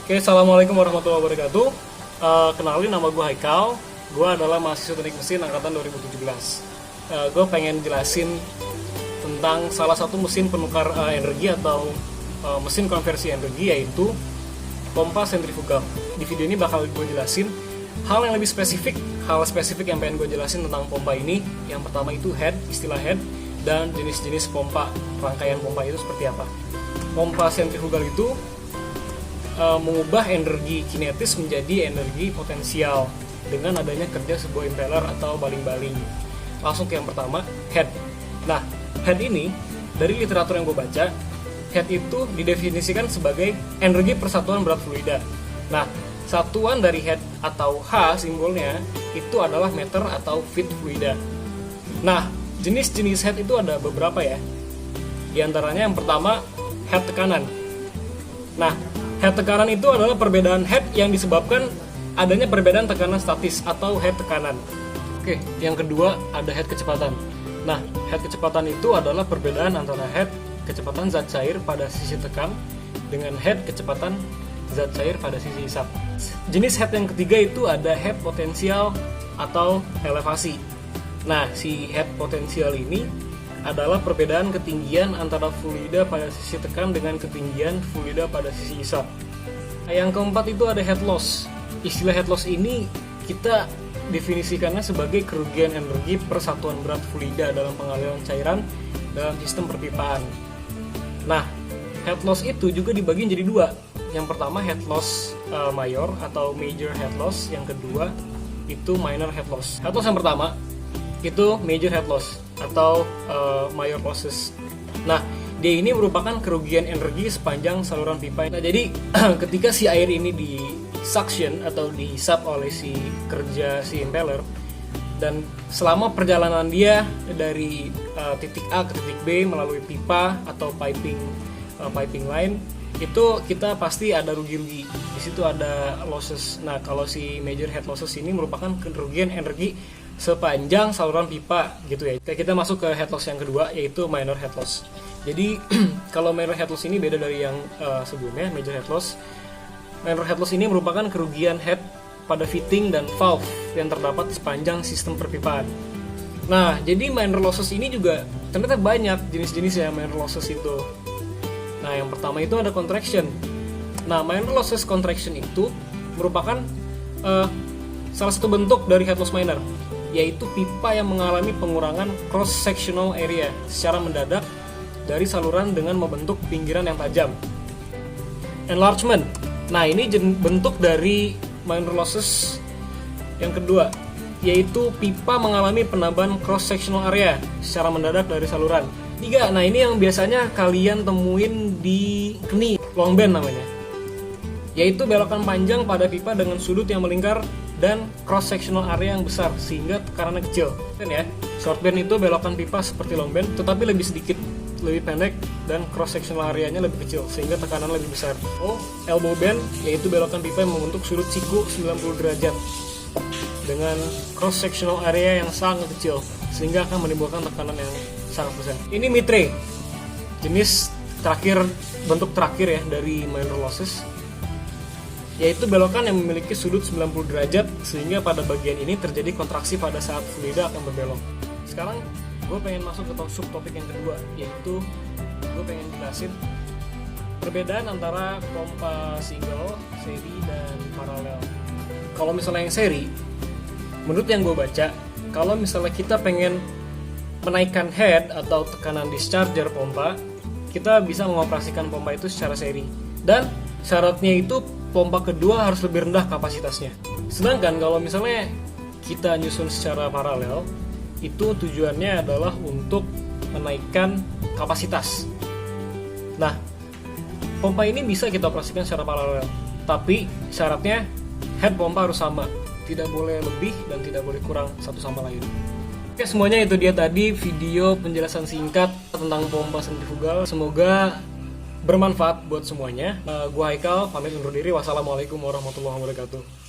Oke, assalamualaikum warahmatullahi wabarakatuh. Kenalin, nama gue Haikal. Gue adalah mahasiswa teknik mesin angkatan 2017. Gue pengen jelasin tentang salah satu mesin penukar energi atau mesin konversi energi, yaitu pompa sentrifugal. Di video ini bakal gue jelasin hal yang lebih spesifik. Hal spesifik yang pengen gue jelasin tentang pompa ini, yang pertama itu head, istilah head, dan jenis-jenis pompa, rangkaian pompa itu seperti apa. Pompa sentrifugal itu mengubah energi kinetis menjadi energi potensial dengan adanya kerja sebuah impeller atau baling-baling. Langsung ke yang pertama, head. Nah, head ini dari literatur yang gue baca, head itu didefinisikan sebagai energi persatuan berat fluida. Nah, satuan dari head atau H simbolnya itu adalah meter atau feet fluida. Nah, jenis-jenis head itu ada beberapa ya. Di antaranya yang pertama, head tekanan. Nah, head tekanan itu adalah perbedaan head yang disebabkan adanya perbedaan tekanan statis atau head tekanan. Oke, yang kedua ada head kecepatan. Nah, head kecepatan itu adalah perbedaan antara head kecepatan zat cair pada sisi tekan dengan head kecepatan zat cair pada sisi isap. Jenis head yang ketiga itu ada head potensial atau elevasi. Nah, si head potensial ini adalah perbedaan ketinggian antara fluida pada sisi tekan dengan ketinggian fluida pada sisi isap. Yang keempat itu ada head loss. Istilah head loss ini kita definisikannya sebagai kerugian energi per satuan berat fluida dalam pengaliran cairan dalam sistem perpipaan. Nah, head loss itu juga dibagi jadi dua. Yang pertama head loss mayor atau major head loss, yang kedua itu minor head loss. Head loss yang pertama itu major head loss atau major losses. Nah, dia ini merupakan kerugian energi sepanjang saluran pipa. Nah, jadi ketika si air ini di suction atau dihisap oleh si kerja si impeller, dan selama perjalanan dia dari titik A ke titik B melalui pipa atau piping line, itu kita pasti ada rugi-rugi. Di situ ada losses. Nah, kalau si major head losses ini merupakan kerugian energi sepanjang saluran pipa gitu ya. Kita masuk ke head loss yang kedua, yaitu minor head loss. Jadi kalau minor head loss ini beda dari yang sebelumnya, major head loss. Minor head loss ini merupakan kerugian head pada fitting dan valve yang terdapat sepanjang sistem perpipaan. Nah, jadi minor losses ini juga ternyata banyak jenis-jenis ya minor losses itu. Nah, yang pertama itu ada contraction. Nah, minor losses contraction itu merupakan salah satu bentuk dari head loss minor, yaitu pipa yang mengalami pengurangan cross-sectional area secara mendadak dari saluran dengan membentuk pinggiran yang tajam. Enlargement. Nah, ini bentuk dari minor losses yang kedua, yaitu pipa mengalami penambahan cross-sectional area secara mendadak dari saluran. 3. Nah, ini yang biasanya kalian temuin di keni, long bend namanya, yaitu belokan panjang pada pipa dengan sudut yang melingkar dan cross-sectional area yang besar sehingga tekanannya kecil. Kan ya, short bend itu belokan pipa seperti long bend tetapi lebih sedikit, lebih pendek, dan cross-sectional areanya lebih kecil sehingga tekanan lebih besar. Elbow bend yaitu belokan pipa yang membentuk sudut siku 90 derajat dengan cross-sectional area yang sangat kecil sehingga akan menimbulkan tekanan yang sangat besar. Ini mitre, jenis terakhir, bentuk terakhir ya dari minor losses, yaitu belokan yang memiliki sudut 90 derajat sehingga pada bagian ini terjadi kontraksi pada saat fluida akan berbelok. Sekarang gue pengen masuk ke subtopik yang kedua, yaitu gue pengen jelasin perbedaan antara pompa single, seri, dan paralel. Kalau misalnya yang seri, menurut yang gue baca, kalau misalnya kita pengen menaikkan head atau tekanan discharger pompa, kita bisa mengoperasikan pompa itu secara seri. Dan syaratnya itu pompa kedua harus lebih rendah kapasitasnya. Sedangkan kalau misalnya kita nyusun secara paralel, itu tujuannya adalah untuk menaikkan kapasitas. Nah, pompa ini bisa kita operasikan secara paralel, tapi syaratnya head pompa harus sama, tidak boleh lebih dan tidak boleh kurang satu sama lain. Oke, semuanya itu dia tadi video penjelasan singkat tentang pompa sentrifugal. Semoga bermanfaat buat semuanya. Gua Haikal, pamit undur diri. Wassalamualaikum warahmatullahi wabarakatuh.